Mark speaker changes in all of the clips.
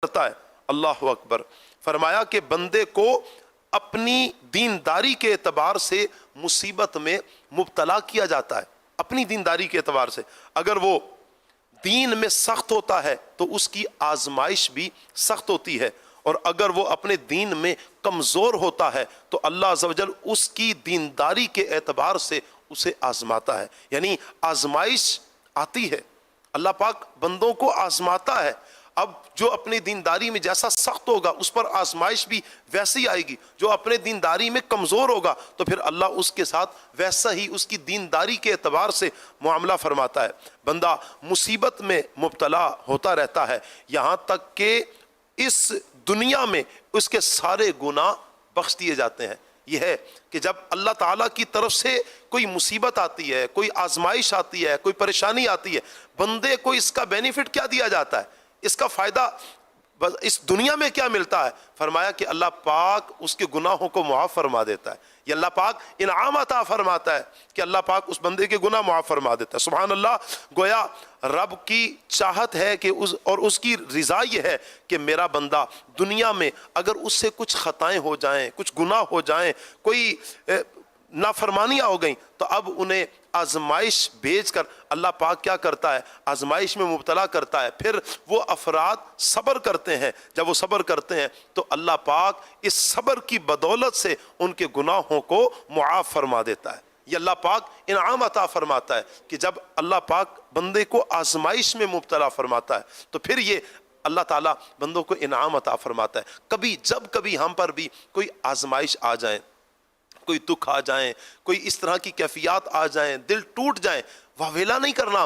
Speaker 1: کرتا ہے۔ اللہ اکبر۔ فرمایا کہ بندے کو اپنی دینداری کے اعتبار سے مصیبت میں مبتلا کیا جاتا ہے، اپنی دینداری کے اعتبار سے۔ اگر وہ دین میں سخت ہوتا ہے تو اس کی آزمائش بھی سخت ہوتی ہے، اور اگر وہ اپنے دین میں کمزور ہوتا ہے تو اللہ عز و جل اس کی دینداری کے اعتبار سے اسے آزماتا ہے۔ یعنی آزمائش آتی ہے، اللہ پاک بندوں کو آزماتا ہے۔ اب جو اپنی دینداری میں جیسا سخت ہوگا اس پر آزمائش بھی ویسی آئے گی، جو اپنے دینداری میں کمزور ہوگا تو پھر اللہ اس کے ساتھ ویسا ہی اس کی دینداری کے اعتبار سے معاملہ فرماتا ہے۔ بندہ مصیبت میں مبتلا ہوتا رہتا ہے یہاں تک کہ اس دنیا میں اس کے سارے گناہ بخش دیے جاتے ہیں۔ یہ ہے کہ جب اللہ تعالیٰ کی طرف سے کوئی مصیبت آتی ہے، کوئی آزمائش آتی ہے، کوئی پریشانی آتی ہے، بندے کو اس کا بینیفٹ کیا دیا جاتا ہے، اس کا فائدہ اس دنیا میں کیا ملتا ہے؟ فرمایا کہ اللہ پاک اس کے گناہوں کو معاف فرما دیتا ہے۔ یہ اللہ پاک انعام عطا فرماتا ہے کہ اللہ پاک اس بندے کے گناہ معاف فرما دیتا ہے۔ سبحان اللہ۔ گویا رب کی چاہت ہے کہ اور اس کی رضا یہ ہے کہ میرا بندہ دنیا میں اگر اس سے کچھ خطائیں ہو جائیں، کچھ گناہ ہو جائیں، کوئی نافرمانیاں ہو گئیں، تو اب انہیں آزمائش بھیج کر اللہ پاک کیا کرتا ہے؟ آزمائش میں مبتلا کرتا ہے۔ پھر وہ افراد صبر کرتے ہیں، جب وہ صبر کرتے ہیں تو اللہ پاک اس صبر کی بدولت سے ان کے گناہوں کو معاف فرما دیتا ہے۔ یہ اللہ پاک انعام عطا فرماتا ہے کہ جب اللہ پاک بندے کو آزمائش میں مبتلا فرماتا ہے تو پھر یہ اللہ تعالیٰ بندوں کو انعام عطا فرماتا ہے۔ جب کبھی ہم پر بھی کوئی آزمائش آ جائیں، کوئی دکھ آ جائیں، کوئی اس طرح کی کیفیات آ جائیں، دل ٹوٹ جائیں، واویلا نہیں کرنا۔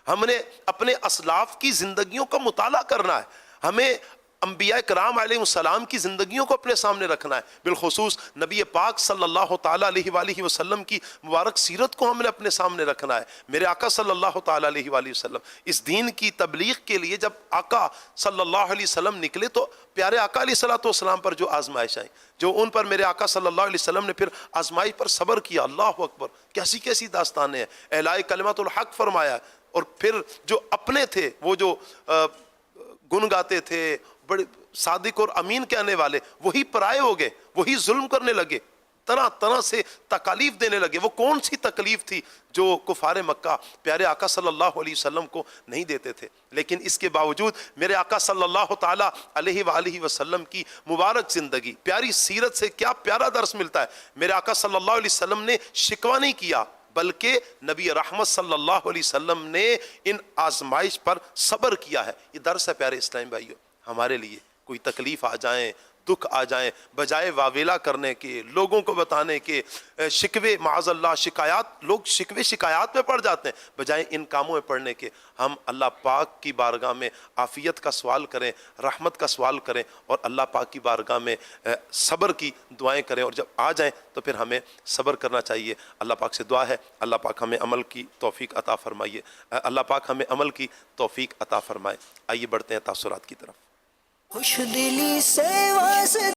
Speaker 1: ہم نے اپنے اسلاف کی زندگیوں کا مطالعہ کرنا ہے۔ ہمیں انبیاء کرام علیہ السلام کی زندگیوں کو اپنے سامنے رکھنا ہے، بالخصوص نبی پاک صلی اللہ تعالیٰ علیہ وآلہ وسلم کی مبارک سیرت کو ہم نے اپنے سامنے رکھنا ہے۔ میرے آقا صلی اللہ تعالیٰ علیہ وآلہ وسلم اس دین کی تبلیغ کے لیے جب آقا صلی اللہ علیہ وسلم نکلے تو پیارے آقا علیہ السلام پر جو آزمائش آئی، جو ان پر میرے آقا صلی اللہ علیہ وسلم نے پھر آزمائش پر صبر کیا، اللہ اکبر، کیسی کیسی داستانیں ہیں۔ اعلاء کلمت الحق فرمایا، اور پھر جو اپنے تھے، وہ جو گن گاتے تھے، بڑے صادق اور امین کہنے والے، وہی پرائے ہو گئے، وہی ظلم کرنے لگے، طرح طرح سے تکالیف دینے لگے۔ وہ کون سی تکلیف تھی جو کفار مکہ پیارے آقا صلی اللہ علیہ وسلم کو نہیں دیتے تھے؟ لیکن اس کے باوجود میرے آقا صلی اللہ تعالیٰ علیہ وآلہ وسلم کی مبارک زندگی، پیاری سیرت سے کیا پیارا درس ملتا ہے۔ میرے آقا صلی اللہ علیہ وسلم نے شکوہ نہیں کیا، بلکہ نبی رحمت صلی اللہ علیہ وسلم نے ان آزمائش پر صبر کیا ہے۔ یہ درس ہے پیارے اسلام بھائیوں ہمارے لیے۔ کوئی تکلیف آ جائیں، دکھ آ جائیں، بجائے واویلا کرنے کے، لوگوں کو بتانے کے، شکوے معاذ اللہ شکایات، لوگ شکوے شکایات میں پڑ جاتے ہیں، بجائے ان کاموں میں پڑنے کے ہم اللہ پاک کی بارگاہ میں عافیت کا سوال کریں، رحمت کا سوال کریں، اور اللہ پاک کی بارگاہ میں صبر کی دعائیں کریں، اور جب آ جائیں تو پھر ہمیں صبر کرنا چاہیے۔ اللہ پاک سے دعا ہے اللہ پاک ہمیں عمل کی توفیق عطا فرمائیے، اللہ پاک ہمیں عمل کی توفیق عطا فرمائے۔ آئیے بڑھتے ہیں تاثرات کی طرف۔
Speaker 2: خوش دلی سے واسطے